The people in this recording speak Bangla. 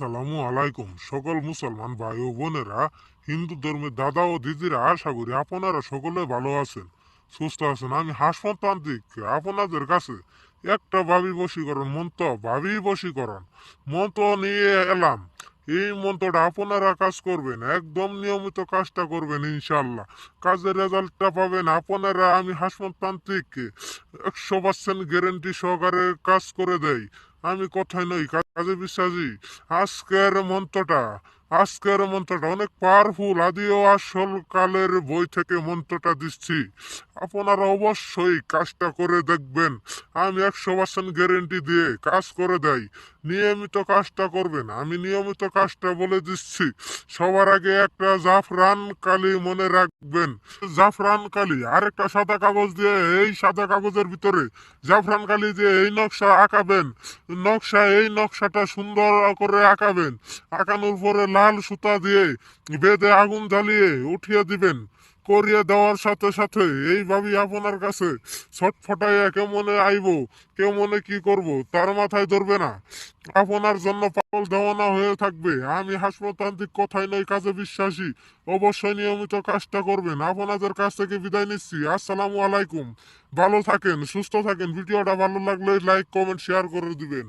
আসসালামু আলাইকুম সকল মুসলমান ভাই ও বোনেরা, হিন্দু ধর্মের দাদা ও দিদিরা, আশা করি আপনারা সকলে ভালো আছেন, সুস্থ আছেন। আমি হাসমত তান্ত্রিক আপনাদের কাছে একটা ভাবি বশীকরণ মন্ত্র, ভাবি বশীকরণ মন্ত্র নিয়ে এলাম। এই মন্ত্রটা আপনারা কাজ করবেন, একদম নিয়মিত কাজটা করবেন, ইনশাল্লাহ কাজের রেজাল্টটা পাবেন আপনারা। আমি হাসমত তান্ত্রিক 100% গ্যারেন্টি সহকারে কাজ করে দেয়। আমি কথাই নই, কাজে বিশ্বাসী। আজকের মন্ত্রটা অনেক পাওয়ারফুল, আদি ও আসল কালের বই থেকে মন্ত্রটা দিচ্ছি। আপনারা অবশ্যই কাজটা করে দেখবেন। আমি 100% গ্যারেন্টি দিয়ে কাজ করে দেয়। নিয়মিত কাজটা করবেন, আমি নিয়মিত কাজটা বলে দিচ্ছি। সবার আগে একটা জাফরান কালি মনে রাখবেন। জাফরান কালি আর একটা সাদা কাগজ দিয়ে, এই সাদা কাগজের ভিতরে জাফরান কালি দিয়ে এই নকশা আঁকাবেন। এই নকশাটা সুন্দর করে আঁকাবেন। আঁকানোর পরে লাল সুতা দিয়ে বেঁধে আগুন জ্বালিয়ে উঠিয়ে দিবেন। করিয়ে দেওয়ার সাথে সাথে এইভাবে আপনার কাছে ছটফটাইয়া কেমনে আইব, কেমনে কি করব তার মাথায় ধরবে না। আপনার জন্য পাগল দেওয়ানা হয়ে থাকবে। আমি হাসপাতান্ত্রিক কথাই নয়, কাজে বিশ্বাসী। অবশ্যই নিয়মিত কাজটা করবেন। আপনাদের কাছ থেকে বিদায় নিচ্ছি। আসসালামু আলাইকুম। ভালো থাকেন, সুস্থ থাকেন। ভিডিওটা ভালো লাগলে লাইক, কমেন্ট, শেয়ার করে দিবেন।